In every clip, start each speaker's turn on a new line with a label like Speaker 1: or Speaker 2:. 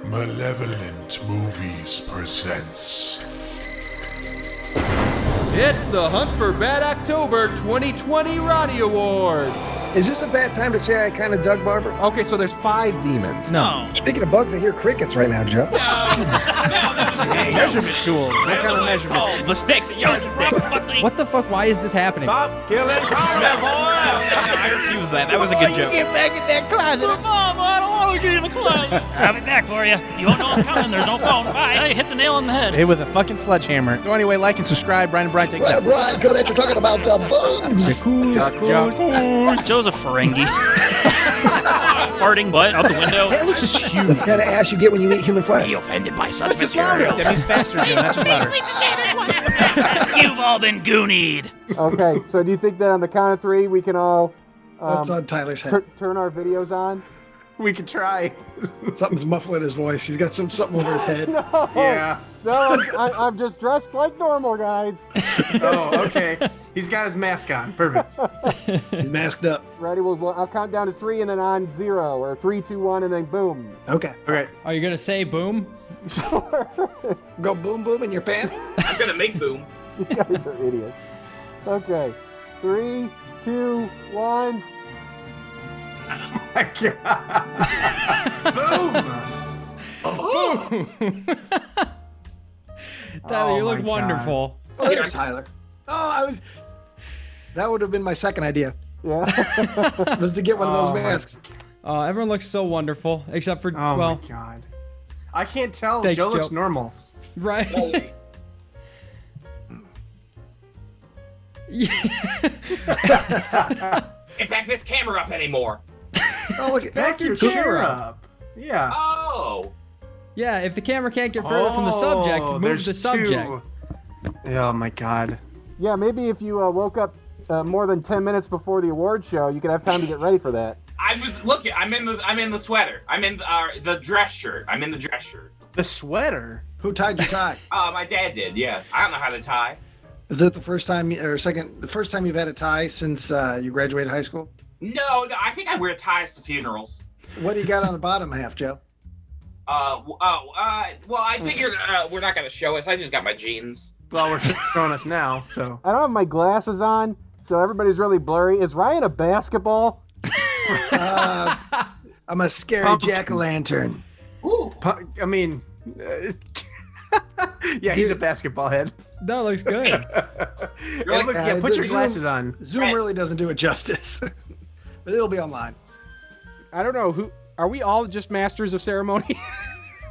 Speaker 1: Malevolent Movies presents.
Speaker 2: It's the Hunt for Bad October 2020 Rottie Awards.
Speaker 3: Is this a bad time to say I kind of dug Barber?
Speaker 2: Okay, so there's 5 demons.
Speaker 4: No.
Speaker 3: Speaking of bugs, I hear crickets right now, Joe.
Speaker 4: Measurement tools. What kind of measurement?
Speaker 5: Oh, the stick, Joseph stick, Buckley.
Speaker 4: What the fuck? Why is this happening?
Speaker 5: Stop killing Cannibal! I refuse that. That was a good joke.
Speaker 4: Get back in that closet.
Speaker 5: Mom, I don't want to get in the closet. I'll be back for you. You won't know I'm coming. There's no phone. Bye. I hit the nail on the head.
Speaker 4: Hit with a fucking sledgehammer. So anyway, like and subscribe. Brian and Brian takes out.
Speaker 3: Brian, good that you're talking about bugs.
Speaker 5: Joe's a Ferengi. Farting butt out the window.
Speaker 4: It looks huge.
Speaker 3: That's the kind of ass you get when you eat human flesh.
Speaker 5: Be offended by such
Speaker 4: That's just louder.
Speaker 5: material.
Speaker 4: That means faster, Joe. Not just louder.
Speaker 5: You've all been goonied.
Speaker 2: Okay, so do you think that on the count of 3 we can all
Speaker 3: What's on Tyler's head?
Speaker 2: turn our videos on?
Speaker 4: We could try.
Speaker 3: Something's muffling his voice. He's got something over his head.
Speaker 2: No,
Speaker 4: Yeah.
Speaker 2: no, I'm just dressed like normal, guys.
Speaker 4: Oh, okay. He's got his mask on. Perfect.
Speaker 3: He's masked up.
Speaker 2: Ready? I'll count down to 3 and then on 0, or 3, 2, 1, and then boom.
Speaker 3: Okay.
Speaker 4: Okay.
Speaker 6: Are you gonna say boom?
Speaker 3: Go boom boom in your pants.
Speaker 5: I'm going to make boom.
Speaker 2: You guys are idiots. Okay, 3, 2, 1.
Speaker 4: My God. Boom.
Speaker 6: Tyler,
Speaker 4: Oh
Speaker 6: you look
Speaker 4: my God.
Speaker 6: wonderful.
Speaker 3: Oh, there's Tyler. Oh, that would have been my second idea.
Speaker 2: Yeah.
Speaker 3: Was to get one of those
Speaker 4: my-
Speaker 3: masks.
Speaker 6: Everyone looks so wonderful, except for,
Speaker 4: Oh
Speaker 6: well,
Speaker 4: my God. I can't tell.
Speaker 6: Thanks,
Speaker 4: Joe looks
Speaker 6: Joe.
Speaker 4: normal.
Speaker 6: right.
Speaker 7: Can't back this camera up anymore.
Speaker 3: Oh, look at
Speaker 4: Back your
Speaker 6: Cool.
Speaker 4: chair up. Yeah.
Speaker 7: Oh.
Speaker 6: Yeah, if the camera can't get further from the subject, move
Speaker 4: there's
Speaker 6: the subject.
Speaker 4: 2. Oh my God.
Speaker 2: Yeah, maybe if you woke up more than 10 minutes before the award show, you could have time to get ready for that.
Speaker 7: I was looking. I'm in the sweater. I'm in the dress shirt. I'm in the dress shirt.
Speaker 4: The sweater.
Speaker 3: who tied your tie?
Speaker 7: My dad did. Yeah. I don't know how to tie.
Speaker 3: Is it the first time you've had a tie since you graduated high school?
Speaker 7: No. I think I wear ties to funerals.
Speaker 3: What do you got on the bottom half, Joe?
Speaker 7: Well, I figured we're not gonna show us. I just got my jeans.
Speaker 4: Well, we're showing us now, so.
Speaker 2: I don't have my glasses on, so everybody's really blurry. Is Ryan a basketball?
Speaker 3: I'm a scary
Speaker 4: Pumpkin.
Speaker 3: jack-o'-lantern.
Speaker 7: Ooh.
Speaker 4: I mean, yeah, he's a basketball head.
Speaker 6: That looks good.
Speaker 4: Yeah, look, yeah, put your
Speaker 3: Zoom-
Speaker 4: glasses on.
Speaker 3: Zoom really doesn't do it justice, but it'll be online.
Speaker 2: I don't know. Who are we all just masters of ceremony?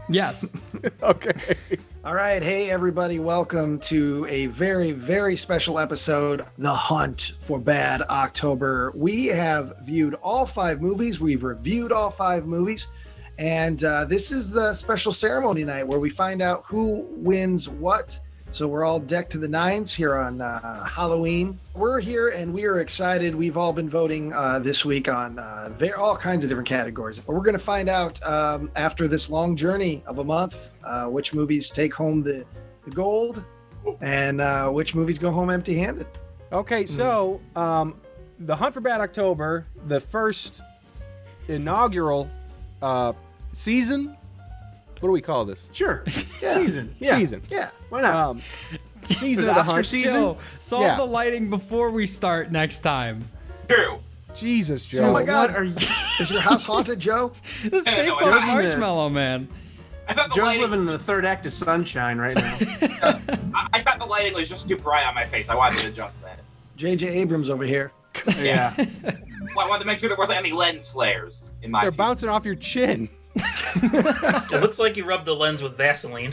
Speaker 6: Yes.
Speaker 2: Okay.
Speaker 3: All right, hey everybody, welcome to a very, very special episode, The Hunt for Bad October. We have viewed all 5 movies, we've reviewed all 5 movies, and this is the special ceremony night where we find out who wins what. So we're all decked to the nines here on Halloween. We're here and we are excited. We've all been voting this week on all kinds of different categories. But we're going to find out after this long journey of a month which movies take home the gold and which movies go home empty-handed.
Speaker 2: Okay, so the Hunt for Bad October, the first inaugural season. What do we call this?
Speaker 4: Sure.
Speaker 3: Yeah.
Speaker 4: Season. Yeah.
Speaker 2: Season.
Speaker 3: Yeah.
Speaker 4: Why not?
Speaker 2: Season
Speaker 4: Was
Speaker 2: of the
Speaker 4: Oscar
Speaker 2: Hunt.
Speaker 4: season?
Speaker 6: Joe, solve
Speaker 2: Yeah.
Speaker 6: the lighting before we start next time.
Speaker 7: True.
Speaker 2: Jesus,
Speaker 3: Oh
Speaker 2: Joe.
Speaker 3: my God.
Speaker 4: What are you?
Speaker 3: Is your house haunted, Joe?
Speaker 6: The State
Speaker 7: no,
Speaker 6: Farm
Speaker 7: Joe's
Speaker 4: in the-
Speaker 6: Marshmallow Man.
Speaker 7: I thought the
Speaker 4: Joe's
Speaker 7: lighting.
Speaker 4: living in the 3rd act of Sunshine right now.
Speaker 7: I thought the lighting was just too bright on my face. I wanted to adjust that.
Speaker 3: J.J. Abrams over here.
Speaker 4: Yeah.
Speaker 7: Well, I wanted to make sure there wasn't any lens flares in my.
Speaker 2: They're
Speaker 7: view.
Speaker 2: bouncing off your chin.
Speaker 8: It looks like you rubbed the lens with Vaseline.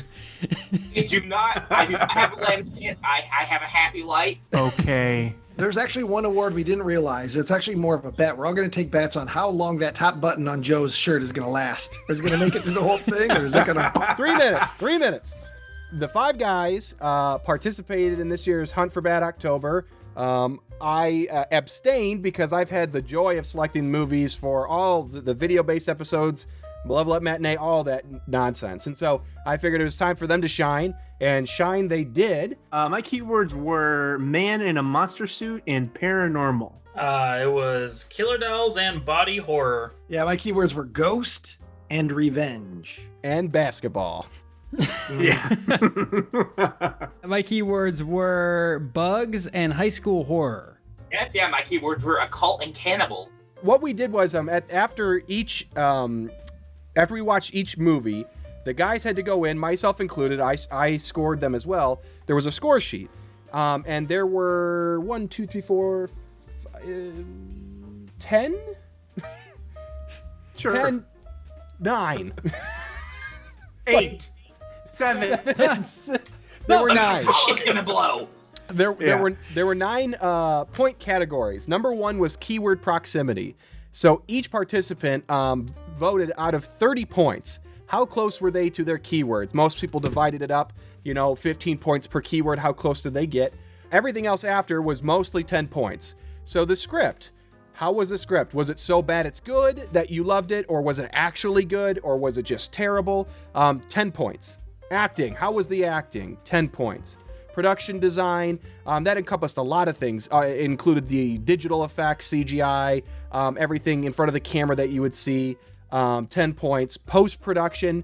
Speaker 7: I do not. I have a lens kit. I have a happy light.
Speaker 4: Okay.
Speaker 3: There's actually one award we didn't realize. It's actually more of a bet. We're all going to take bets on how long that top button on Joe's shirt is going to last. Is it going to make it through the whole thing, or is it going to...
Speaker 2: 3 minutes. 3 minutes. The 5 guys participated in this year's Hunt for Bad October. I abstained because I've had the joy of selecting movies for all the video-based episodes, Malevolent Matinee, all that nonsense. And so I figured it was time for them to shine, and shine they did.
Speaker 4: My keywords were man in a monster suit and paranormal.
Speaker 8: It was killer dolls and body horror.
Speaker 3: Yeah, my keywords were ghost, and revenge.
Speaker 2: And basketball.
Speaker 4: Yeah.
Speaker 6: My keywords were bugs and high school horror.
Speaker 7: Yes, yeah, my keywords were occult and cannibal.
Speaker 2: What we did was after we watched each movie, the guys had to go in, myself included. I scored them as well. There was a score sheet, and there were 1, 2, 3, 4, 10.
Speaker 4: Sure.
Speaker 2: 10, 9.
Speaker 4: 8, 7.
Speaker 2: There were 9.
Speaker 7: Shit's gonna blow.
Speaker 2: There were 9 point categories. Number 1 was keyword proximity. So each participant voted out of 30 points. How close were they to their keywords? Most people divided it up, 15 points per keyword. How close did they get? Everything else after was mostly 10 points. So the script, how was the script? Was it so bad it's good that you loved it? Or was it actually good? Or was it just terrible? 10 points. Acting, how was the acting? 10 points. Production design, that encompassed a lot of things. It included the digital effects, CGI, everything in front of the camera that you would see, 10 points. Post-production,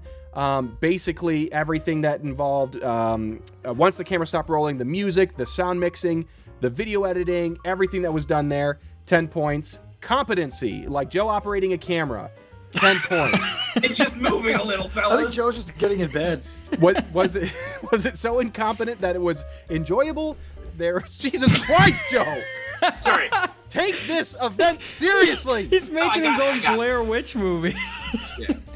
Speaker 2: basically everything that involved, once the camera stopped rolling, the music, the sound mixing, the video editing, everything that was done there, 10 points. Competency, like Joe operating a camera, 10 points.
Speaker 7: It's just moving a little,
Speaker 3: I think
Speaker 7: fellas.
Speaker 3: Joe's just getting in bed.
Speaker 2: What was it? Was it so incompetent that it was enjoyable? Jesus Christ, Joe!
Speaker 7: Sorry.
Speaker 2: Take this event seriously.
Speaker 6: He's making his own Blair Witch movie.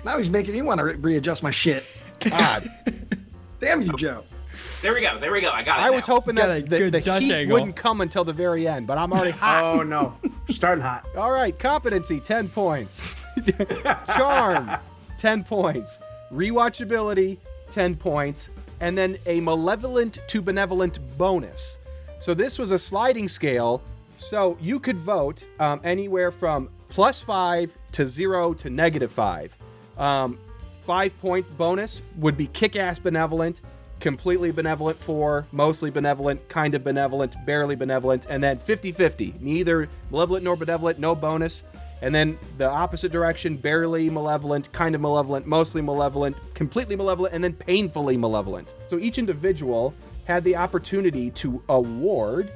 Speaker 3: Now he's making me want to readjust my shit.
Speaker 2: God,
Speaker 3: Damn you, Joe.
Speaker 7: There we go. I got it.
Speaker 2: I was hoping
Speaker 6: Got a
Speaker 2: that
Speaker 6: good
Speaker 2: the
Speaker 6: Dutch
Speaker 2: heat
Speaker 6: angle.
Speaker 2: wouldn't come until the very end, but I'm already hot.
Speaker 4: Oh, no. Starting hot.
Speaker 2: All right, competency, 10 points. Charm, 10 points. Rewatchability, 10 points. And then a malevolent to benevolent bonus. So this was a sliding scale, so you could vote anywhere from +5 to 0 to -5. 5-point bonus would be kick-ass benevolent, completely benevolent 4, mostly benevolent, kind of benevolent, barely benevolent, and then 50-50. Neither malevolent nor benevolent, no bonus. And then the opposite direction, barely malevolent, kind of malevolent, mostly malevolent, completely malevolent, and then painfully malevolent. So each individual had the opportunity to award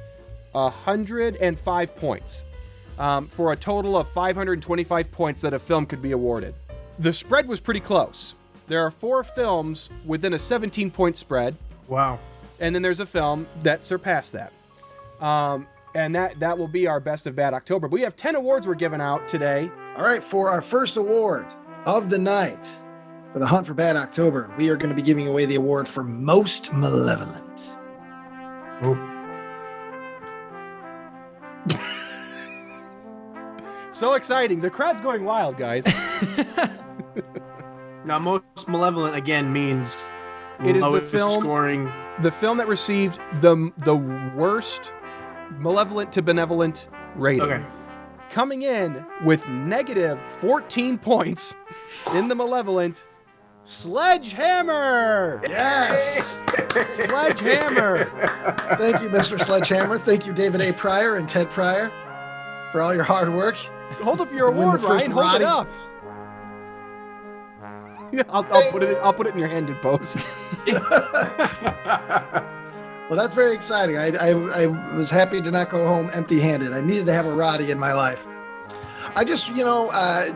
Speaker 2: 105 points for a total of 525 points that a film could be awarded. The spread was pretty close. There are 4 films within a 17-point spread,
Speaker 4: Wow.
Speaker 2: and then there's a film that surpassed that. And that will be our Best of Bad October. But we have 10 awards we're giving out today.
Speaker 3: All right, for our first award of the night for the Hunt for Bad October, we are going to be giving away the award for Most Malevolent.
Speaker 2: So exciting. The crowd's going wild, guys.
Speaker 4: Now, most malevolent again means
Speaker 2: It is the
Speaker 4: lowest
Speaker 2: film-
Speaker 4: scoring.
Speaker 2: The film that received the worst malevolent to benevolent rating.
Speaker 4: Okay.
Speaker 2: Coming in with -14 points in the malevolent, Sledgehammer!
Speaker 3: Yes!
Speaker 2: Sledgehammer!
Speaker 3: Thank you, Mr. Sledgehammer. Thank you, David A. Pryor and Ted Pryor, for all your hard work.
Speaker 2: Hold up your
Speaker 3: Win the
Speaker 2: award,
Speaker 3: first
Speaker 2: Ryan. Hold it
Speaker 3: Rottie.
Speaker 2: up. I'll put it in your hand in post.
Speaker 3: Well, that's very exciting. I was happy to not go home empty-handed. I needed to have a Rottie in my life. I just,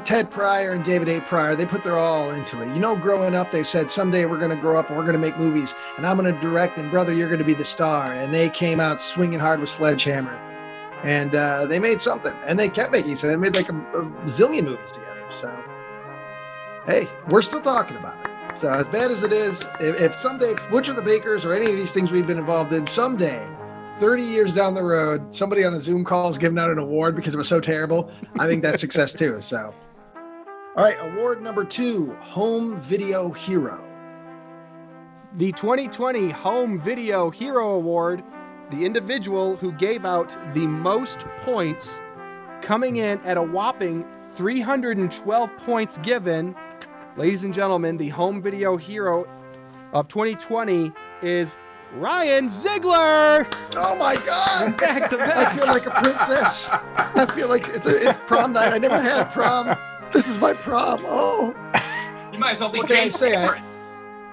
Speaker 3: Ted Pryor and David A. Pryor, they put their all into it. Growing up, they said, someday we're going to grow up and we're going to make movies, and I'm going to direct, and brother, you're going to be the star. And they came out swinging hard with Sledgehammer. And they made something. And they kept making something. They made like a zillion movies together. So, hey, we're still talking about it. So as bad as it is, if someday Butcher the Bakers or any of these things we've been involved in, someday, 30 years down the road, somebody on a Zoom call is giving out an award because it was so terrible, I think that's success too. So, all right, award number 2, Home Video Hero.
Speaker 2: The 2020 Home Video Hero Award, the individual who gave out the most points, coming in at a whopping 312 points given. Ladies and gentlemen, the Home Video Hero of 2020 is Ryan Ziegler!
Speaker 3: Oh my God!
Speaker 6: Back to
Speaker 3: I
Speaker 6: back.
Speaker 3: feel like a princess. I feel like it's prom night. I never had prom. This is my prom. Oh.
Speaker 7: You might as well be
Speaker 3: What can I
Speaker 7: James
Speaker 3: say?
Speaker 7: Cameron.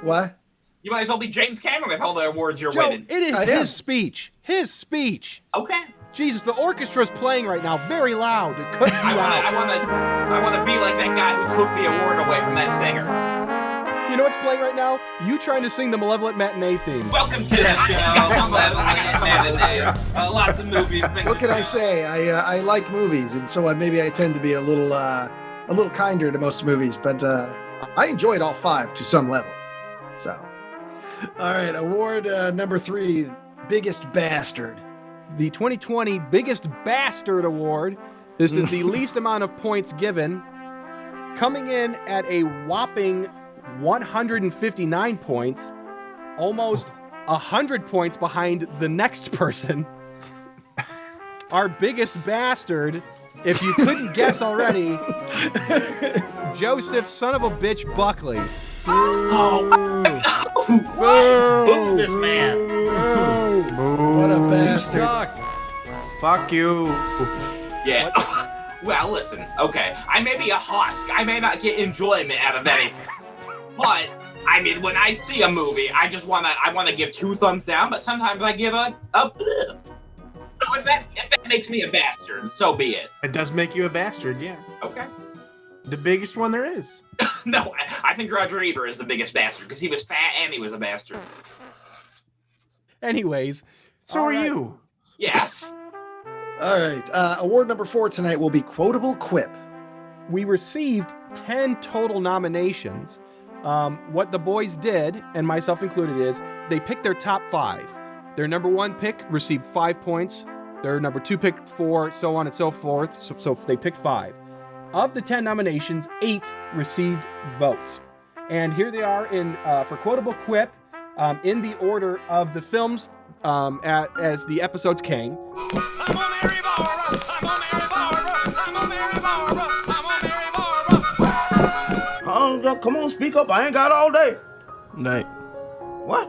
Speaker 3: What?
Speaker 7: You might as well be James Cameron with all the awards you're
Speaker 2: Joe,
Speaker 7: winning.
Speaker 2: it is
Speaker 3: I am.
Speaker 2: his speech. His speech.
Speaker 7: Okay.
Speaker 2: Jesus, the orchestra's playing right now, very loud. It could be
Speaker 7: I want to be like that guy who took the award away from that singer.
Speaker 2: You know what's playing right now? You trying to sing the Malevolent matinee theme.
Speaker 7: Welcome to the show. I got lots of movies.
Speaker 3: What can I say? I like movies, and so maybe I tend to be a little kinder to most movies, but I enjoyed all 5 to some level. So, all right, award number 3, Biggest Bastard.
Speaker 2: The 2020 Biggest Bastard Award. This is the least amount of points given. Coming in at a whopping 159 points, almost 100 points behind the next person. Our biggest bastard, if you couldn't guess already, Joseph, son of a bitch, Buckley.
Speaker 8: Boo this man.
Speaker 3: What a bastard.
Speaker 6: Suck.
Speaker 4: Fuck you.
Speaker 7: Yeah. Well, listen. Okay, I may be a husk. I may not get enjoyment out of anything, but I mean, when I see a movie, I wanna give 2 thumbs down. But sometimes I give a. So if that makes me a bastard, so be it.
Speaker 4: It does make you a bastard, yeah.
Speaker 7: Okay.
Speaker 4: The biggest one there is.
Speaker 7: No, I think Roger Ebert is the biggest bastard because he was fat and he was a bastard.
Speaker 2: Anyways.
Speaker 4: So are you.
Speaker 7: Yes.
Speaker 3: All right, award number 4 tonight will be Quotable Quip.
Speaker 2: We received 10 total nominations. What the boys did, and myself included, is they picked their top 5. Their number 1 pick received 5 points. Their number 2 pick 4, so on and so forth. So they picked 5. Of the 10 nominations, 8 received votes. And here they are in for Quotable Quip in the order of the films as the episodes came.
Speaker 9: I'm a Mary Barbara. I'm a Mary Barbara. I'm a Mary Barbara. I'm a Mary Barbara.
Speaker 10: Come on, speak up. I ain't got all day.
Speaker 11: Night.
Speaker 10: What?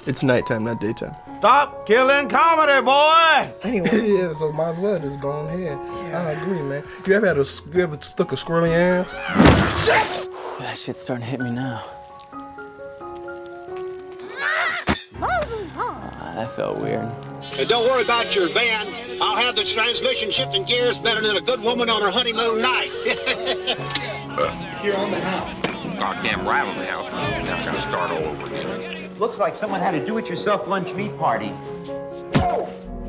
Speaker 11: It's nighttime, not daytime.
Speaker 10: Stop killing comedy, boy.
Speaker 11: Anyway, yeah, so might as well just go on ahead. Yeah. I agree, man. You ever stuck a squirrel in your ass?
Speaker 12: That shit's starting to hit me now. That felt weird.
Speaker 13: Hey, don't worry about your van. I'll have the transmission shifting gears better than a good woman on her honeymoon night.
Speaker 14: Here on the house. I can't rattle the house. Now I gotta start all over again.
Speaker 15: Looks like someone had a do-it-yourself lunch meat party.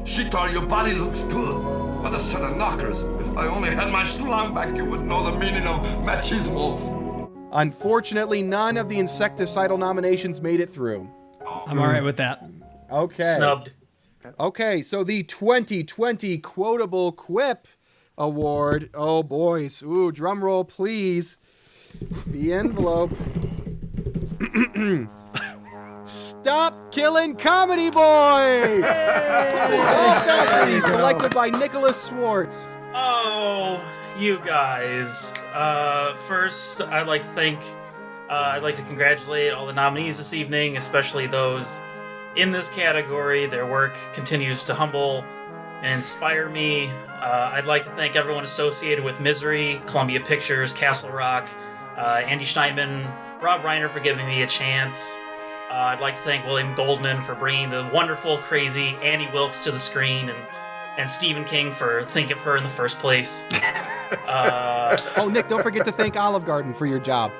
Speaker 16: She thought your body looks good. What a set of knockers. If I only had my schlong back, you would know the meaning of machismo.
Speaker 2: Unfortunately, none of the Insecticidal nominations made it through.
Speaker 6: I'm all right with that.
Speaker 2: Okay.
Speaker 8: Snubbed.
Speaker 2: Okay, so the 2020 Quotable Quip Award. Oh, boys. Ooh, drum roll, please. The envelope. Stop Killing Comedy Boy! Hey! Selected by Nicholas Swartz.
Speaker 8: Oh, you guys. First, I'd like to congratulate all the nominees this evening, especially those in this category. Their work continues to humble and inspire me. I'd like to thank everyone associated with Misery, Columbia Pictures, Castle Rock, Andy Steinman, Rob Reiner for giving me a chance. I'd like to thank William Goldman for bringing the wonderful, crazy Annie Wilkes to the screen, and Stephen King for thinking of her in the first place.
Speaker 2: Oh, Nick, don't forget to thank Olive Garden for your job.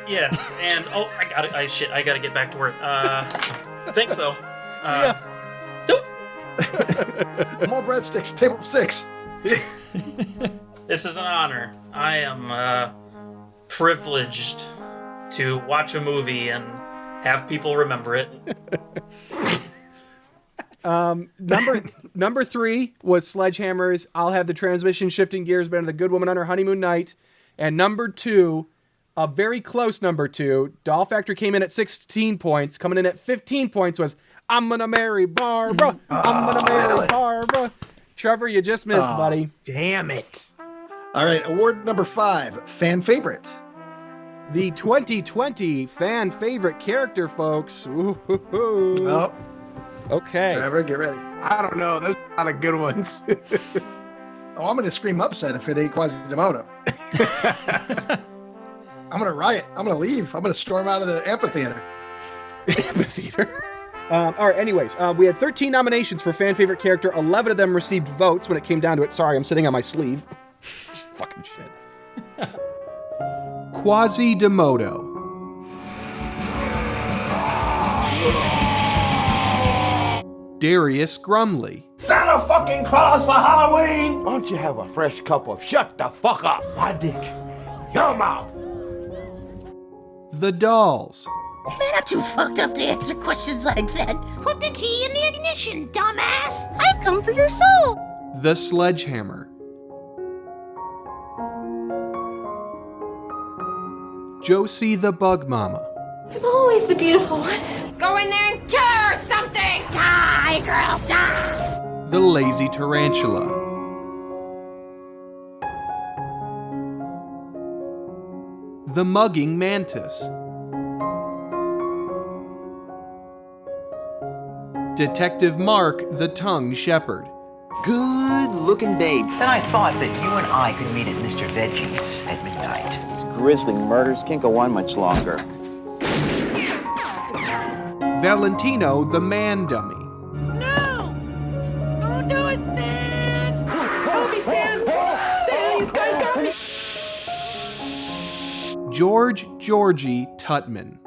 Speaker 8: Yes, and I gotta get back to work. Thanks though.
Speaker 3: More breadsticks, table 6.
Speaker 8: This is an honor. I am privileged to watch a movie and have people remember it.
Speaker 2: Number 3 was Sledgehammer's I'll Have the Transmission Shifting Gears better than the Good Woman on Her Honeymoon Night. And number 2, a very close number 2, Doll Factory came in at 16 points. Coming in at 15 points was I'm Gonna Marry Barbara. I'm Gonna Marry Barbara. Trevor, you just missed, buddy.
Speaker 10: Damn it.
Speaker 3: All right, award number 5, Fan Favorite.
Speaker 2: The 2020 Fan Favorite Character, folks. Ooh-hoo-hoo.
Speaker 3: Oh.
Speaker 2: Okay.
Speaker 3: Trevor, get ready.
Speaker 4: I don't know. There's a lot of good ones.
Speaker 3: Oh, I'm going to scream upset if it ain't Quasimodo. I'm gonna riot. I'm gonna leave. I'm gonna storm out of the amphitheater.
Speaker 2: Amphitheater. All right, anyways, we had 13 nominations for fan favorite character. 11 of them received votes when it came down to it. Sorry, I'm sitting on my sleeve. Fucking shit. Quasimodo. Darius Grumley.
Speaker 10: Santa fucking Claus for Halloween! Why don't you have a fresh cup of shut the fuck up, my dick? Your mouth!
Speaker 2: The Dolls.
Speaker 17: Man, I'm too fucked up to answer questions like that. Put the key in the ignition, dumbass. I've come for your soul.
Speaker 2: The Sledgehammer. Josie the Bug Mama.
Speaker 18: I'm always the beautiful one.
Speaker 19: Go in there and kill her or something! Die, girl, die!
Speaker 2: The Lazy Tarantula. The Mugging Mantis. Detective Mark the Tongue Shepherd.
Speaker 15: Good looking babe. Then I thought that you and I could meet at Mr. Veggie's at midnight.
Speaker 20: These grisly murders can't go on much longer.
Speaker 2: Valentino the Man Dummy.
Speaker 17: No! Don't do it, Stan! Help me, Stan! Stan, you guys got me!
Speaker 2: George Georgie Tutman.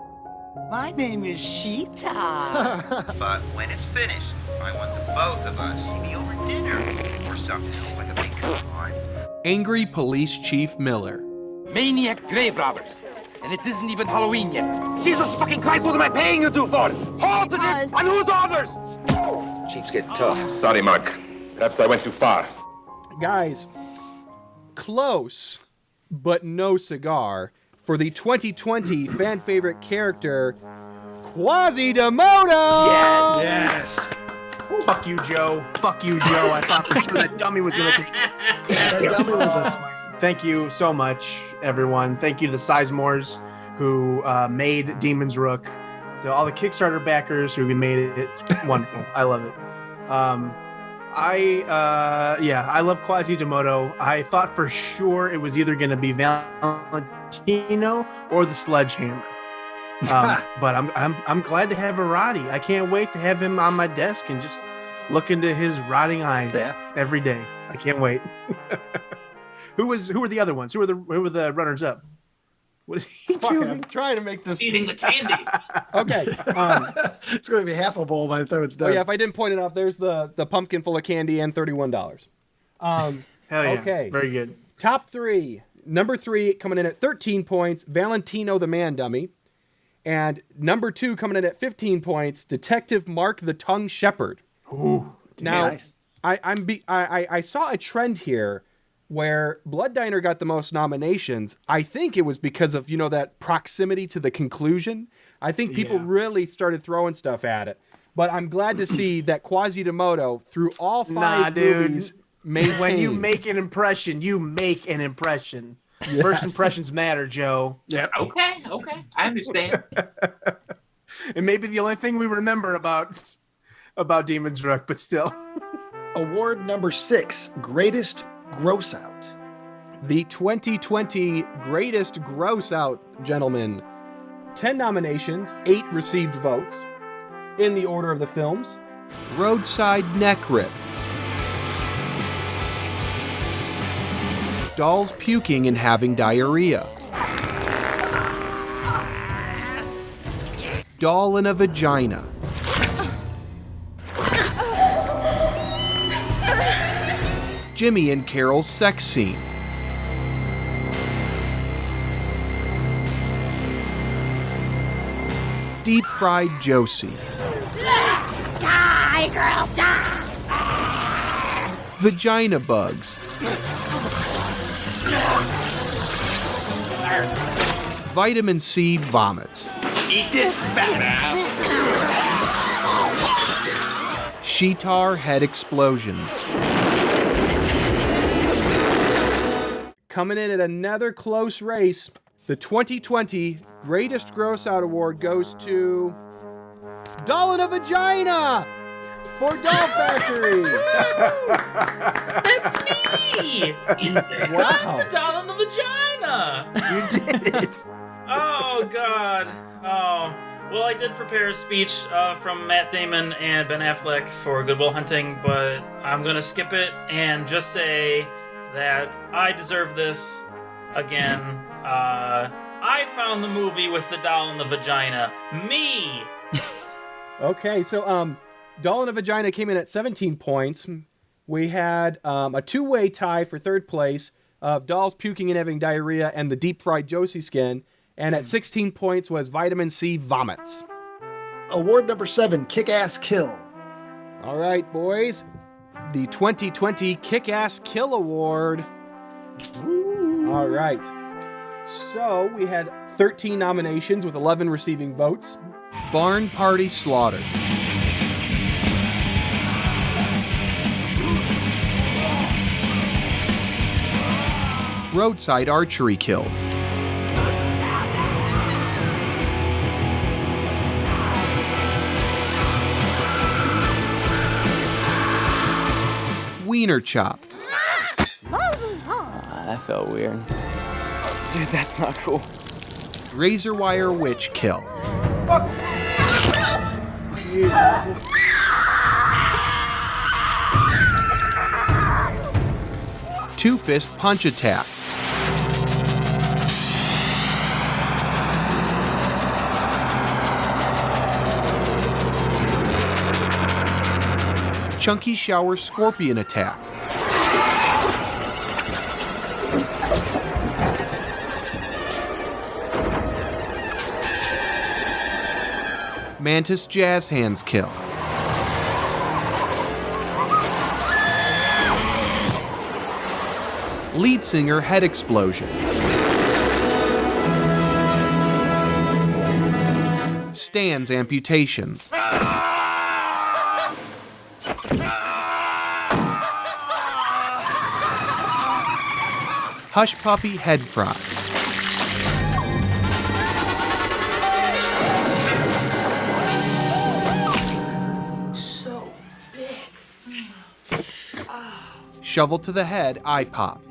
Speaker 17: My name is Sheeta.
Speaker 21: But when it's finished, I want the both of us to be over dinner or something like a big wine.
Speaker 2: Angry Police Chief Miller.
Speaker 22: Maniac grave robbers. And it isn't even Halloween yet. Jesus fucking Christ, what am I paying you two for? Halted it! On whose orders?
Speaker 21: Chief's getting tough. Sorry, Mark. Perhaps I went too far.
Speaker 2: Guys, close, but no cigar for the 2020 fan favorite character, Quasimodo!
Speaker 4: Yes. Fuck you, Joe. Fuck you, Joe. I thought for sure that dummy was going to take it.
Speaker 3: That dummy was a...
Speaker 4: Thank you so much, everyone. Thank you to the Sizemores who made Demon's Rook, to all the Kickstarter backers who made it wonderful. I love it. I love Quasimodo. I thought for sure it was either going to be Valentino or the Sledgehammer. But I'm glad to have a Rottie. I can't wait to have him on my desk and just look into his rotting eyes every day. I can't wait. Who were the other ones? Who were the runners up? What is he doing?
Speaker 2: I'm trying to make this
Speaker 7: eating the candy.
Speaker 2: Okay.
Speaker 3: It's going to be half a bowl by the time it's done.
Speaker 2: Oh yeah, if I didn't point it out, there's the pumpkin full of candy and $31.
Speaker 4: Hell yeah.
Speaker 2: Okay.
Speaker 4: Very good.
Speaker 2: Top three. Number 3 coming in at 13 points, Valentino the Man Dummy. And number 2 coming in at 15 points, Detective Mark the Tongue Shepherd.
Speaker 4: Ooh.
Speaker 2: Now,
Speaker 3: nice.
Speaker 2: I saw a trend here where Blood Diner got the most nominations. I think it was because of, that proximity to the conclusion. I think people really started throwing stuff at it. But I'm glad to see that Quasimodo, through all 5 movies, maintained.
Speaker 4: When you make an impression, you make an impression. Yes. First impressions matter, Joe.
Speaker 3: Yeah.
Speaker 7: Okay. I understand.
Speaker 4: It may be the only thing we remember about Demon's Rook, but still.
Speaker 3: Award number 6, Greatest Gross Out.
Speaker 2: The 2020 Greatest Gross Out, gentlemen. 10 nominations, 8 received votes. In the order of the films, Roadside Neck Rip, Dolls Puking and Having Diarrhea, Doll in a Vagina, Jimmy and Carol's Sex Scene, Deep Fried Josie,
Speaker 19: Die, girl, die!
Speaker 2: Vagina Bugs, Vitamin C Vomits,
Speaker 22: Eat this fat ass!
Speaker 2: Sheetar Head Explosions. Coming in at another close race, the 2020 Greatest Gross Out Award goes to Doll in a Vagina for Doll Factory.
Speaker 8: That's me!
Speaker 2: Wow.
Speaker 8: The doll in the vagina! vagina.
Speaker 4: You did.
Speaker 8: Oh God. Oh. Well, I did prepare a speech from Matt Damon and Ben Affleck for Good Will Hunting, but I'm gonna skip it and just say that I deserve this again. I found the movie with the doll in the vagina. Me.
Speaker 2: Okay, so Doll in a Vagina came in at 17 points. We had a two-way tie for third place of Dolls Puking and Having Diarrhea and the Deep Fried Josie Skin. And at 16 points was Vitamin C Vomits.
Speaker 3: Award number 7, Kick-Ass Kill.
Speaker 2: All right, boys. The 2020 Kick-Ass Kill Award. All right. So we had 13 nominations with 11 receiving votes. Barn Party Slaughter. Roadside Archery Kills. Wiener Chop.
Speaker 12: That felt weird.
Speaker 10: Dude, that's not cool.
Speaker 2: Razor Wire Witch Kill. Two-Fist Punch Attack. Chunky Shower Scorpion Attack. Mantis Jazz Hands Kill. Lead Singer Head Explosion. Stan's Amputations. Hush Puppy Head Fry.
Speaker 9: So big.
Speaker 2: Shovel to the Head Eye Pop.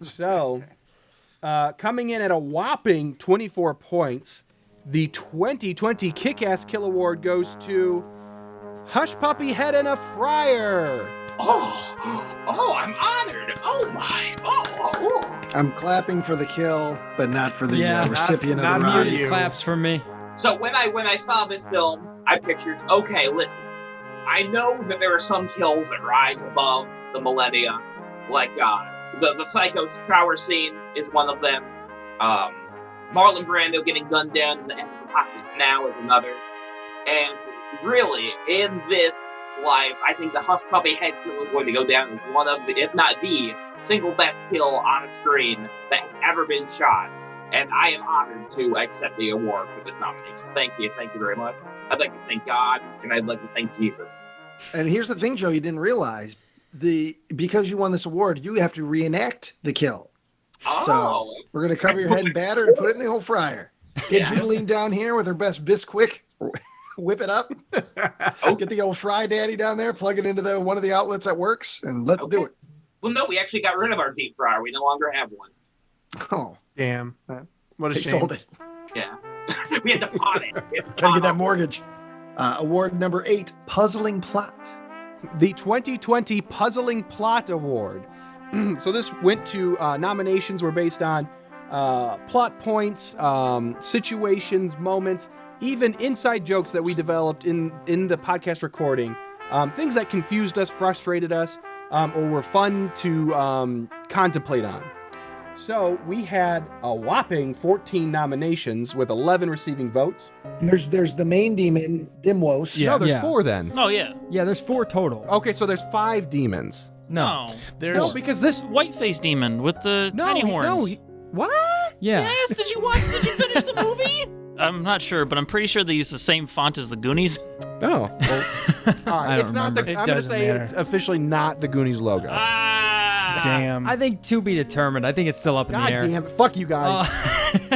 Speaker 2: So, coming in at a whopping 24 points, the 2020 Kick-Ass Kill Award goes to Hush Puppy Head in a Fryer.
Speaker 7: Oh, I'm honored. Oh my. Oh.
Speaker 3: I'm clapping for the kill, but not for the recipient
Speaker 6: not
Speaker 3: of the
Speaker 6: muted
Speaker 3: prize.
Speaker 6: claps for me.
Speaker 7: So when I saw this film, I pictured, okay, listen, I know that there are some kills that rise above the millennia, like the Psycho shower scene is one of them. Marlon Brando getting gunned down in the end of Apocalypse Now is another. And really, in this life, I think the Hush Puppy head kill is going to go down as one of the, if not the single best kill on a screen that has ever been shot. And I am honored to accept the award for this nomination. Thank you very much. I'd like to thank God, and I'd like to thank Jesus.
Speaker 3: And here's the thing, Joe, you didn't realize. Because you won this award, you have to reenact the kill.
Speaker 7: Oh.
Speaker 3: So we're going to cover your head in batter and put it in the old fryer. Get Julie down here with her best Bisquick. Whip it up. Get the old Fry Daddy down there, plug it into one of the outlets that works, and let's do it.
Speaker 7: Well, no, we actually got rid of our deep fryer. We no longer have one.
Speaker 3: Oh.
Speaker 4: Damn. What a
Speaker 3: They
Speaker 4: shame.
Speaker 3: sold it.
Speaker 7: Yeah. We had to pawn it.
Speaker 3: Gotta get that mortgage. Award number 8, Puzzling Plot.
Speaker 2: The 2020 Puzzling Plot Award. So this went to nominations were based on plot points, situations, moments, even inside jokes that we developed in the podcast recording. Things that confused us, frustrated us, or were fun to contemplate on. So we had a whopping 14 nominations with 11 receiving votes.
Speaker 3: There's the main demon, Dimwos.
Speaker 2: No, there's 4 then.
Speaker 8: Oh, yeah.
Speaker 6: Yeah, there's 4 total.
Speaker 2: Okay, so there's 5 demons.
Speaker 8: No.
Speaker 2: No, because this
Speaker 1: white-faced demon with the tiny horns.
Speaker 2: What?
Speaker 6: Yeah.
Speaker 1: Yes, did you finish the movie? I'm not sure, but I'm pretty sure they use the same font as the Goonies.
Speaker 2: Oh. Well, all right.
Speaker 6: I
Speaker 2: It's
Speaker 6: don't
Speaker 2: not
Speaker 6: remember.
Speaker 2: the.
Speaker 6: It
Speaker 2: I'm gonna
Speaker 6: doesn't
Speaker 2: say
Speaker 6: matter.
Speaker 2: it's officially not the Goonies logo.
Speaker 1: Ah,
Speaker 5: Damn.
Speaker 6: I think to be determined. I think it's still up in
Speaker 2: God
Speaker 6: the air.
Speaker 2: damn it. Fuck you guys.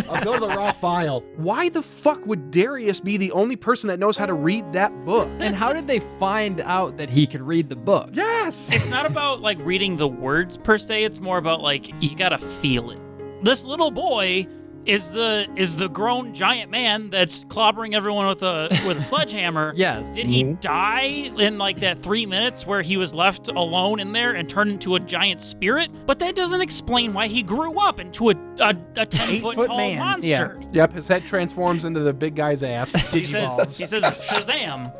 Speaker 2: I'll go to the raw file. Why the fuck would Darius be the only person that knows how to read that book?
Speaker 6: And how did they find out that he could read the book?
Speaker 2: Yes.
Speaker 1: It's not about like reading the words per se. It's more about like you gotta feel it. This little boy is the grown giant man that's clobbering everyone with a sledgehammer.
Speaker 6: Yes.
Speaker 1: Did he die in like that 3 minutes where he was left alone in there and turned into a giant spirit? But that doesn't explain why he grew up into a 10-foot tall
Speaker 5: man.
Speaker 1: monster.
Speaker 2: Yeah. Yep, his head transforms into the big guy's ass.
Speaker 1: He says Shazam.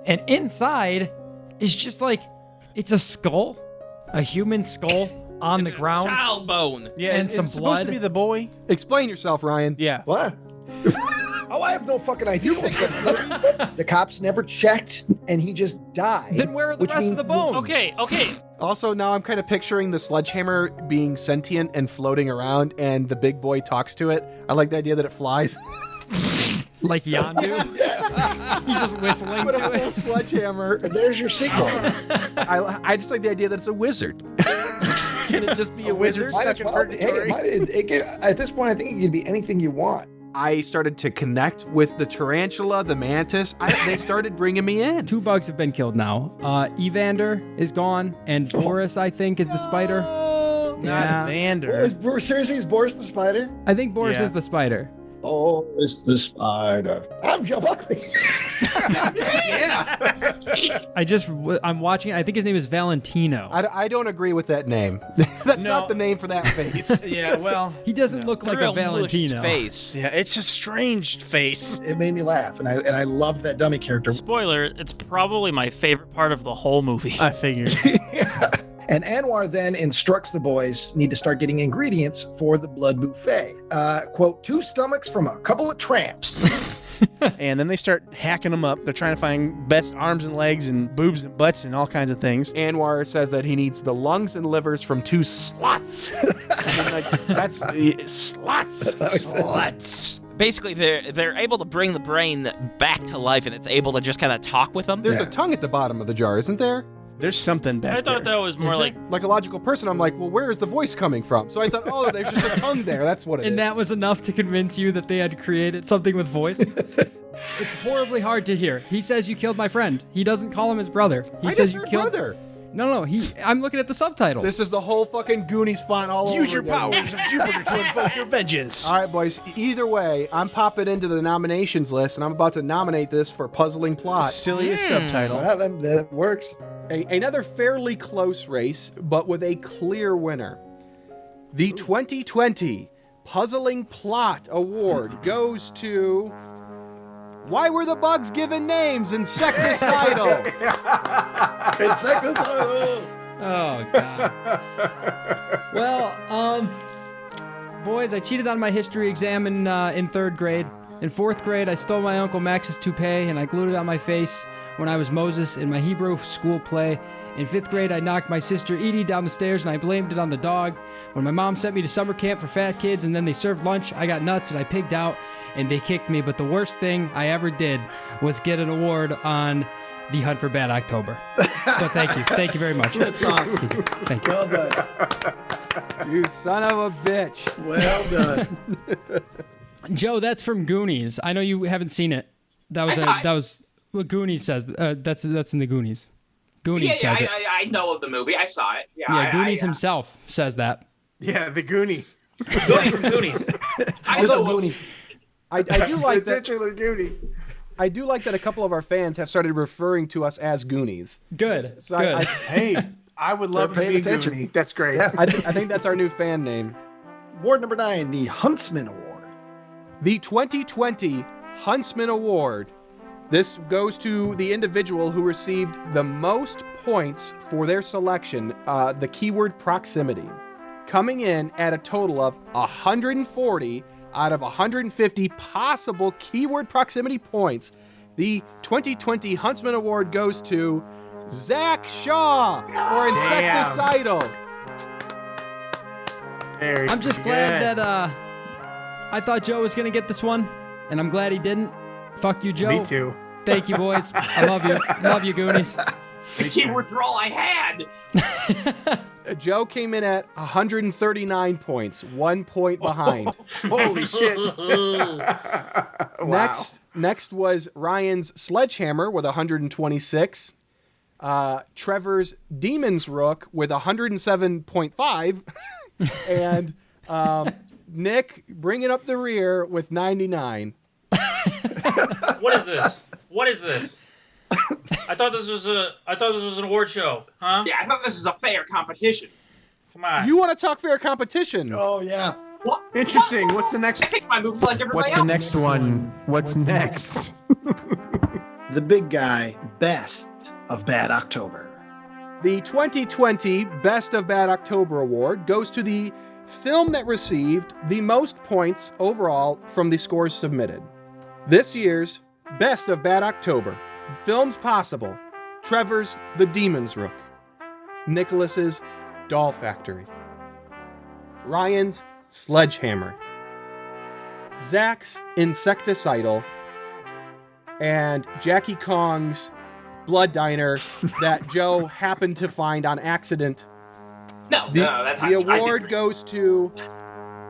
Speaker 6: And inside is just like, it's a skull, a human skull on the ground.
Speaker 11: Child bone.
Speaker 5: Yeah,
Speaker 6: and
Speaker 5: it's
Speaker 6: some
Speaker 5: supposed to
Speaker 6: blood.
Speaker 5: be the boy.
Speaker 2: Explain yourself, Ryan.
Speaker 5: Yeah.
Speaker 3: What? Oh, I have no fucking idea. The cops never checked, and he just died.
Speaker 6: Then where are the rest of the bones?
Speaker 1: Okay.
Speaker 2: Also, now I'm kind of picturing the sledgehammer being sentient and floating around, and the big boy talks to it. I like the idea that it flies.
Speaker 6: Like Yondu? He's just whistling
Speaker 2: But
Speaker 6: to
Speaker 2: a full
Speaker 6: it.
Speaker 2: sledgehammer.
Speaker 3: There's your sequel.
Speaker 2: I just like the idea that it's a wizard. Can it just be a wizard?
Speaker 5: Stuck in purgatory.
Speaker 3: At this point, I think it can be anything you want.
Speaker 2: I started to connect with the tarantula, the mantis. They started bringing me in.
Speaker 6: 2 bugs have been killed now. Evander is gone, and Boris, I think, is the spider.
Speaker 5: Not Vander.
Speaker 3: Seriously, is Boris the spider?
Speaker 6: I think Boris
Speaker 5: Yeah.
Speaker 6: is the spider.
Speaker 3: Oh, it's the spider. I'm Joe Buckley.
Speaker 6: I'm watching it. I think his name is Valentino.
Speaker 2: I don't agree with that name. That's not the name for that face.
Speaker 5: Yeah, well,
Speaker 6: He doesn't look like a
Speaker 11: Real mushed
Speaker 6: Valentino.
Speaker 11: face.
Speaker 5: yeah, it's a strange face.
Speaker 3: It made me laugh, and I loved that dummy character.
Speaker 1: Spoiler, it's probably my favorite part of the whole movie.
Speaker 5: I figured.
Speaker 3: And Anwar then instructs the boys need to start getting ingredients for the blood buffet. Quote, 2 stomachs from a couple of tramps.
Speaker 5: And then they start hacking them up. They're trying to find best arms and legs and boobs and butts and all kinds of things.
Speaker 2: Anwar says that he needs the lungs and livers from 2 sluts. That's sluts.
Speaker 5: Sluts.
Speaker 11: Basically, they're able to bring the brain back to life, and it's able to just kind of talk with them.
Speaker 2: There's a tongue at the bottom of the jar, isn't there?
Speaker 5: There's something back
Speaker 1: I thought
Speaker 5: there.
Speaker 1: that was more like
Speaker 2: Like a logical person, I'm like, well, where is the voice coming from? So I thought, oh, there's just a tongue there. That's what it is.
Speaker 6: And that was enough to convince you that they had created something with voice? It's horribly hard to hear. He says you killed my friend. He doesn't call him his brother. He
Speaker 2: I
Speaker 6: says
Speaker 2: just
Speaker 6: you
Speaker 2: heard
Speaker 6: killed
Speaker 2: brother.
Speaker 6: No, I'm looking at the subtitle.
Speaker 2: This is the whole fucking Goonies font all over
Speaker 5: Use your
Speaker 2: again.
Speaker 5: powers of Jupiter to invoke your vengeance.
Speaker 2: All right, boys. Either way, I'm popping into the nominations list, and I'm about to nominate this for puzzling plot.
Speaker 5: Silliest subtitle.
Speaker 3: That works.
Speaker 2: Another fairly close race, but with a clear winner. The 2020 Puzzling Plot Award goes to... Why were the bugs given names? Insecticidal.
Speaker 3: Insecticidal.
Speaker 6: Oh, God. Well, boys, I cheated on my history exam in 3rd grade. In 4th grade, I stole my Uncle Max's toupee and I glued it on my face when I was Moses in my Hebrew school play. In 5th grade, I knocked my sister Edie down the stairs and I blamed it on the dog. When my mom sent me to summer camp for fat kids and then they served lunch, I got nuts and I pigged out and they kicked me. But the worst thing I ever did was get an award on the Hunt for Bad October. But thank you. Thank you very much.
Speaker 3: That's awesome.
Speaker 6: Thank you.
Speaker 3: Well done.
Speaker 2: You son of a bitch.
Speaker 3: Well done.
Speaker 6: Joe, that's from Goonies. I know you haven't seen it. That was what Goonies says. That's in the Goonies. Goonies says it.
Speaker 7: I know of the movie. I saw it.
Speaker 6: Yeah, Goonies himself says that.
Speaker 4: Yeah, the Goonie.
Speaker 8: Goonie from Goonies.
Speaker 2: I love Goonie. I do like
Speaker 4: the
Speaker 2: that.
Speaker 4: titular Goonie.
Speaker 2: I do like that a couple of our fans have started referring to us as Goonies.
Speaker 6: Good.
Speaker 2: So
Speaker 6: Good.
Speaker 4: Hey, I would love to be a Goonie. That's great.
Speaker 3: Yeah.
Speaker 2: I think that's our new fan name.
Speaker 3: Award number 9, the Huntsman Award.
Speaker 2: The 2020 Huntsman Award. This goes to the individual who received the most points for their selection, the keyword proximity, coming in at a total of 140 out of 150 possible keyword proximity points. The 2020 Huntsman Award goes to Zach Shaw for Insecticidal.
Speaker 6: I'm just glad that I thought Joe was going to get this one, and I'm glad he didn't. Fuck you, Joe.
Speaker 4: Me too.
Speaker 6: Thank you, boys. I love you. Love you, Goonies.
Speaker 7: The keyword draw I had.
Speaker 2: Joe came in at 139 points, 1 point behind.
Speaker 4: Holy shit. Wow.
Speaker 2: Next was Ryan's Sledgehammer with 126. Trevor's Demon's Rook with 107.5. And Nick bringing up the rear with 99.
Speaker 8: What is this? What is this? I thought this was an award show, huh?
Speaker 7: Yeah, I thought this was a fair competition.
Speaker 8: Come on.
Speaker 2: You want to talk fair competition?
Speaker 3: Oh yeah.
Speaker 7: What?
Speaker 4: Interesting. What's the next?
Speaker 7: I picked my movie like everybody
Speaker 4: What's
Speaker 7: else.
Speaker 4: the next one? What's next?
Speaker 3: The big guy, Best of Bad October.
Speaker 2: The 2020 Best of Bad October Award goes to the film that received the most points overall from the scores submitted. This year's Best of Bad October. Films Possible. Trevor's The Demon's Rook. Nicholas's Doll Factory. Ryan's Sledgehammer. Zach's Insecticidal. And Jackie Kong's Blood Diner that Joe happened to find on accident.
Speaker 7: No, that's
Speaker 2: the award goes to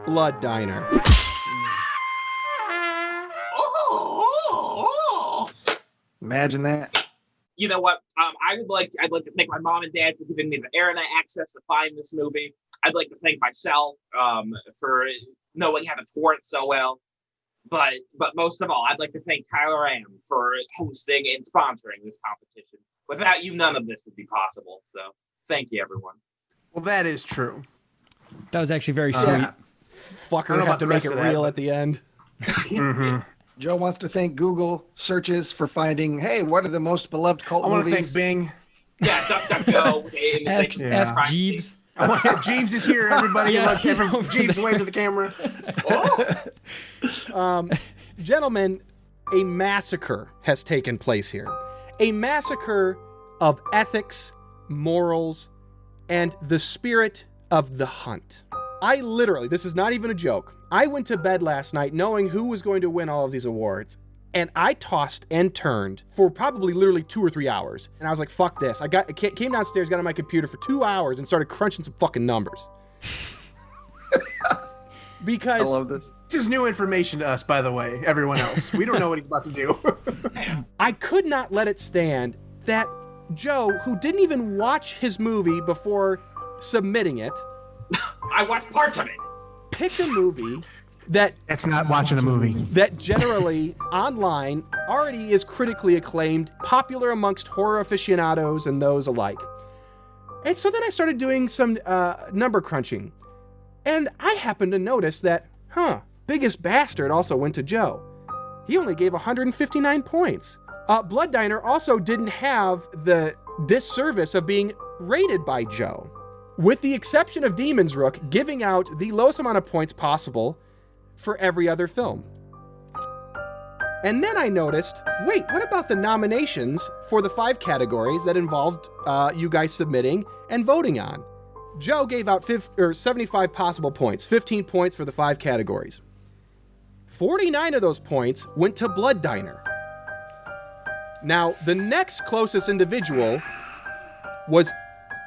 Speaker 2: Blood Diner.
Speaker 3: Imagine that.
Speaker 7: You know what? I'd like to thank my mom and dad for giving me the internet access to find this movie. I'd like to thank myself for knowing how to torrent so well. But most of all, I'd like to thank Tyler Am for hosting and sponsoring this competition. Without you, none of this would be possible. So thank you, everyone.
Speaker 4: Well, that is true.
Speaker 6: That was actually very sweet.
Speaker 2: Yeah. Fucker have to make it real at the end.
Speaker 4: Mm-hmm.
Speaker 3: Joe wants to thank Google searches for finding, hey, what are the most beloved cult
Speaker 4: I want to
Speaker 3: movies?
Speaker 4: thank Bing.
Speaker 7: Yeah, DuckDuckGo.
Speaker 6: Ask Jeeves.
Speaker 4: Jeeves is here, everybody.
Speaker 6: Yeah,
Speaker 4: Jeeves, wave to the camera.
Speaker 2: Gentlemen, a massacre has taken place here. A massacre of ethics, morals, and the spirit of the hunt. I literally, this is not even a joke, I went to bed last night knowing who was going to win all of these awards, and I tossed and turned for probably literally 2 or 3 hours. And I was like, fuck this. I came downstairs, got on my computer for 2 hours and started crunching some fucking numbers. Because
Speaker 3: I love this.
Speaker 4: This is new information to us, by the way, everyone else. We don't know what he's about to do.
Speaker 2: I could not let it stand that Joe, who didn't even watch his movie before submitting it,
Speaker 7: I watched parts of it.
Speaker 2: Picked a movie that's
Speaker 4: not watching a movie.
Speaker 2: That generally online already is critically acclaimed, popular amongst horror aficionados and those alike. And so then I started doing some number crunching. And I happened to notice that, Biggest Bastard also went to Joe. He only gave 159 points. Blood Diner also didn't have the disservice of being rated by Joe. With the exception of Demon's Rook, giving out the lowest amount of points possible for every other film. And then I noticed, wait, what about the nominations for the 5 categories that involved you guys submitting and voting on? Joe gave out 75 possible points, 15 points for the 5 categories. 49 of those points went to Blood Diner. Now, the next closest individual was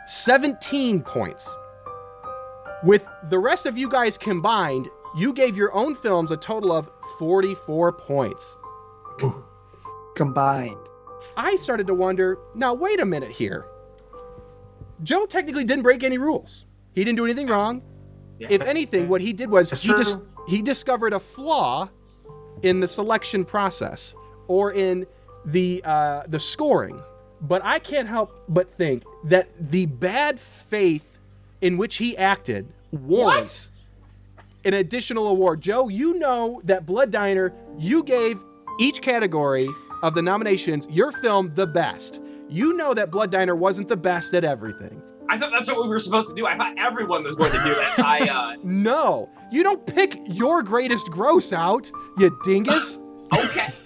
Speaker 2: 17 points. With the rest of you guys combined, you gave your own films a total of 44 points.
Speaker 3: Combined.
Speaker 2: I started to wonder, now wait a minute here. Joe technically didn't break any rules. He didn't do anything wrong. Yeah. If anything, what he did was he discovered a flaw in the selection process or in the scoring. But I can't help but think that the bad faith in which he acted warrants an additional award. Joe, you know that Blood Diner, you gave each category of the nominations your film the best. You know that Blood Diner wasn't the best at everything.
Speaker 7: I thought that's what we were supposed to do. I thought everyone was going to do that.
Speaker 2: No, you don't pick your greatest gross out, you dingus.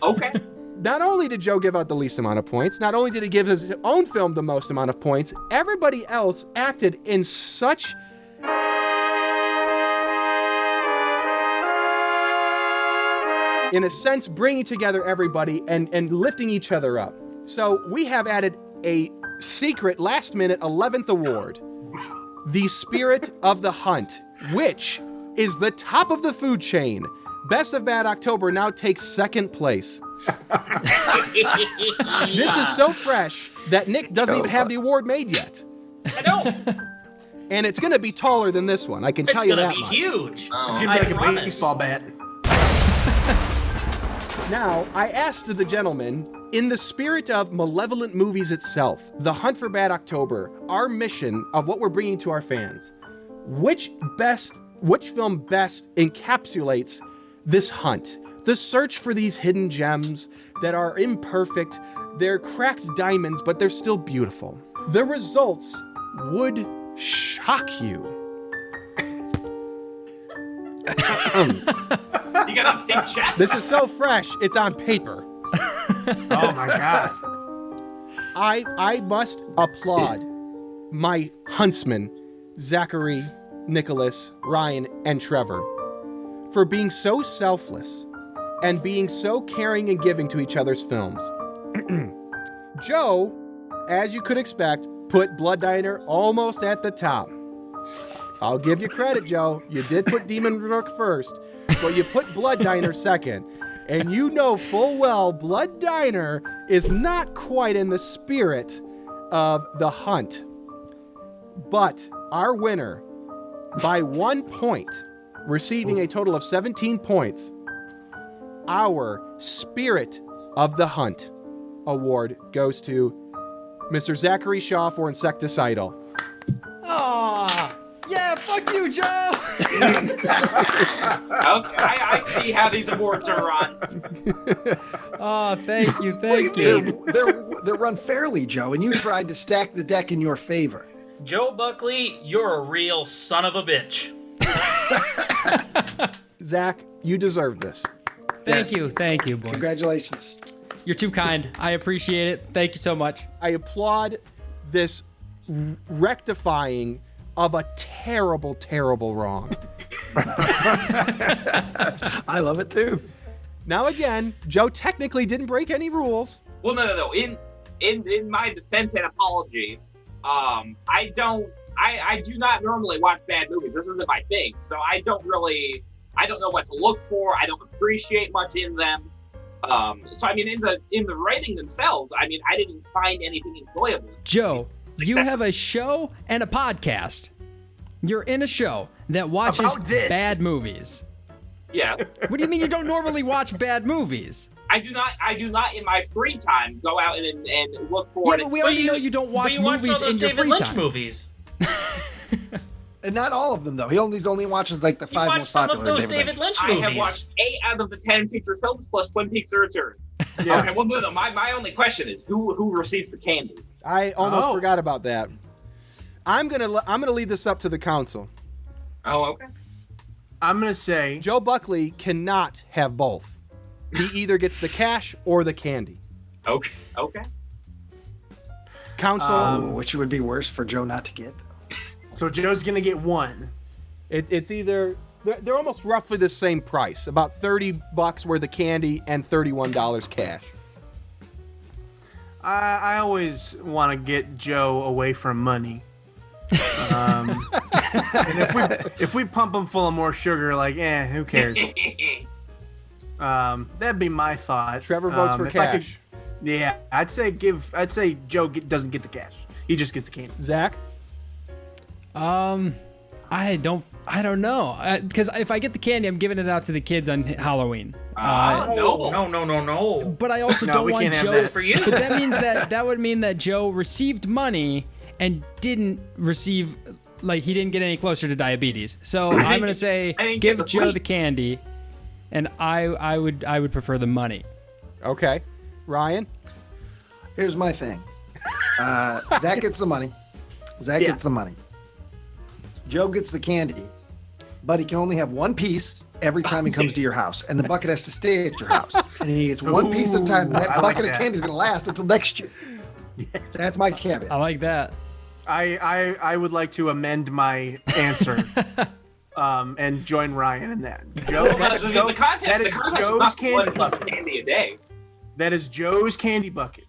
Speaker 7: Okay.
Speaker 2: Not only did Joe give out the least amount of points, not only did he give his own film the most amount of points, everybody else acted in such in a sense bringing together everybody and lifting each other up. So we have added a secret last-minute 11th award, the Spirit of the Hunt, which is the top of the food chain. Best of Bad October now takes second place. This is so fresh that Nick doesn't even have the award made yet.
Speaker 8: I know.
Speaker 2: And it's going to be taller than this one. I can tell you that much.
Speaker 8: It's going to be huge.
Speaker 4: It's going to be like a baseball bat.
Speaker 2: Now, I asked the gentleman, in the spirit of Malevolent movies itself, the Hunt for Bad October, our mission of what we're bringing to our fans, which film best encapsulates this hunt? The search for these hidden gems that are imperfect, they're cracked diamonds, but they're still beautiful. The results would shock you.
Speaker 7: You got a big check?
Speaker 2: This is so fresh, it's on paper.
Speaker 4: Oh my God.
Speaker 2: I must applaud my huntsmen, Zachary, Nicholas, Ryan, and Trevor, for being so selfless and being so caring and giving to each other's films. Joe, as you could expect, put Blood Diner almost at the top. I'll give you credit, Joe. You did put Demon Rook first, but you put Blood Diner second. And you know full well Blood Diner is not quite in the spirit of the hunt. But our winner, by 1 point, receiving a total of 17 points, our Spirit of the Hunt award goes to Mr. Zachary Shaw for Insecticidal.
Speaker 6: Aw, yeah, fuck you, Joe.
Speaker 7: Okay, I see how these awards are run.
Speaker 6: Oh, thank you, thank you.
Speaker 3: They're run fairly, Joe, and you tried to stack the deck in your favor.
Speaker 8: Joe Buckley, you're a real son of a bitch.
Speaker 2: Zach, you deserve this.
Speaker 6: Thank you, boys.
Speaker 3: Congratulations.
Speaker 6: You're too kind. I appreciate it. Thank you so much.
Speaker 2: I applaud this rectifying of a terrible, terrible wrong.
Speaker 3: I love it too.
Speaker 2: Now again, Joe technically didn't break any rules.
Speaker 7: Well, no. In my defense and apology, I do not normally watch bad movies. This isn't my thing, so I don't know what to look for. I don't appreciate much in them. So I mean, in the writing themselves, I mean, I didn't find anything enjoyable.
Speaker 6: Joe, you have a show and a podcast. You're in a show that watches bad movies.
Speaker 7: Yeah.
Speaker 6: What do you mean you don't normally watch bad movies?
Speaker 7: I do not in my free time go out and look for it.
Speaker 6: Yeah, but we already know you don't watch movies in your free time.
Speaker 8: Movies.
Speaker 3: And not all of them, though. He only watches like the 5 most popular.
Speaker 8: Some of those David Lynch movies.
Speaker 7: I have watched 8 out of the 10 feature films plus Twin Peaks: The Return.
Speaker 4: Yeah.
Speaker 7: Okay, well, no. My only question is who receives the candy?
Speaker 2: I almost forgot about that. I'm gonna leave this up to the council.
Speaker 7: Oh, okay.
Speaker 4: I'm gonna say
Speaker 2: Joe Buckley cannot have both. He either gets the cash or the candy.
Speaker 7: Okay.
Speaker 2: Council,
Speaker 3: which would be worse for Joe not to get.
Speaker 4: So Joe's gonna get one.
Speaker 2: It's either they're almost roughly the same price, about $30 worth of candy and $31 cash.
Speaker 4: I always want to get Joe away from money. And if we pump him full of more sugar, like, who cares? That'd be my thought.
Speaker 2: Trevor votes for cash.
Speaker 4: I'd say Joe doesn't get the cash. He just gets the candy.
Speaker 2: Zach?
Speaker 6: I don't know. Because if I get the candy, I'm giving it out to the kids on Halloween.
Speaker 8: No.
Speaker 6: But I also don't want Joe.
Speaker 8: That's for you.
Speaker 6: But that means that would mean that Joe received money and didn't receive, like, he didn't get any closer to diabetes. So I'm gonna say give Joe the candy, and I would prefer the money.
Speaker 2: Okay, Ryan.
Speaker 3: Here's my thing. Zach gets the money. Gets the money. Joe gets the candy, but he can only have one piece every time he comes to your house, and the bucket has to stay at your house. And he gets one piece at a time. That bucket of candy is going to last until next year. That's my caveat.
Speaker 6: I like that.
Speaker 4: I would like to amend my answer and join Ryan in that. Joe, that is Joe's candy bucket. That is Joe's candy bucket.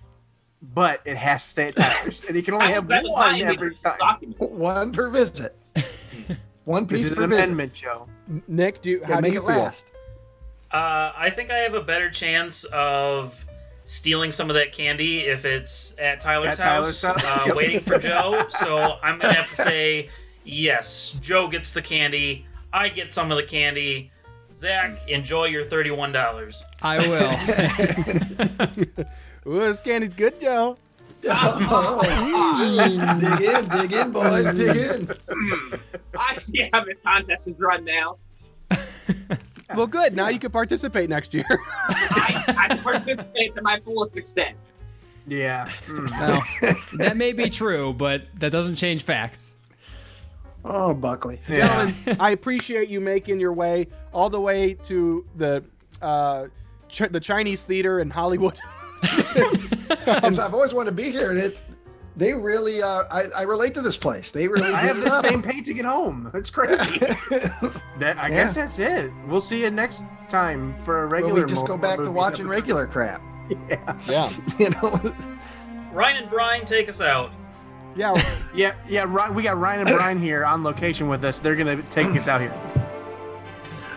Speaker 4: but it has to stay at Tyler's, and you can only have one every time.
Speaker 3: One per visit. One piece
Speaker 4: This is
Speaker 3: per
Speaker 4: an
Speaker 3: visit.
Speaker 4: amendment, Joe.
Speaker 2: Nick, how do you feel?
Speaker 3: Last.
Speaker 8: I think I have a better chance of stealing some of that candy if it's at Tyler's house, waiting for Joe. So I'm gonna have to say yes. Joe gets the candy. I get some of the candy. Zach, enjoy your $31.
Speaker 6: I will.
Speaker 2: Ooh, this candy's good, Joe.
Speaker 3: Dig in, boys, dig in.
Speaker 7: I see how this contest is run now.
Speaker 2: Well, good. Now you can participate next year.
Speaker 7: I participate to my fullest extent.
Speaker 4: Yeah.
Speaker 6: Well, that may be true, but that doesn't change facts.
Speaker 3: Oh, Buckley.
Speaker 2: Gentlemen, I appreciate you making your way all the way to the Chinese theater in Hollywood.
Speaker 3: I've always wanted to be here, and they really, I relate to this place. They really.
Speaker 4: I have the same painting at home. It's crazy. I guess that's it. We'll see you next time for a regular.
Speaker 3: We just go back to watching
Speaker 4: episode.
Speaker 3: regular crap.
Speaker 2: Yeah.
Speaker 3: You know.
Speaker 8: Ryan and Brian, take us out.
Speaker 2: Yeah.
Speaker 4: Yeah. We got Ryan and Brian here on location with us. They're gonna take us out here.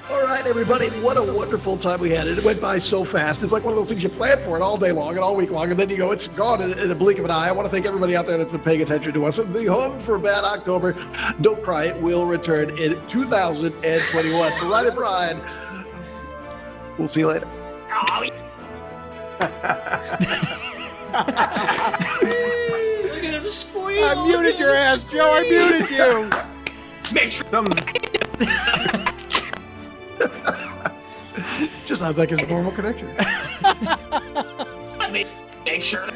Speaker 3: All right, everybody, what a wonderful time we had. It went by so fast. It's like one of those things you plan for it all day long and all week long, and then you go, it's gone in a blink of an eye. I want to thank everybody out there that's been paying attention to us. The Hunt for Bad October, don't cry, it will return in 2021. For Ryan and Brian, we'll see you later.
Speaker 8: Look at him squeal.
Speaker 2: I muted your ass, Joe. I muted you.
Speaker 7: Make sure.
Speaker 3: Just sounds like his normal connection.
Speaker 7: Make sure.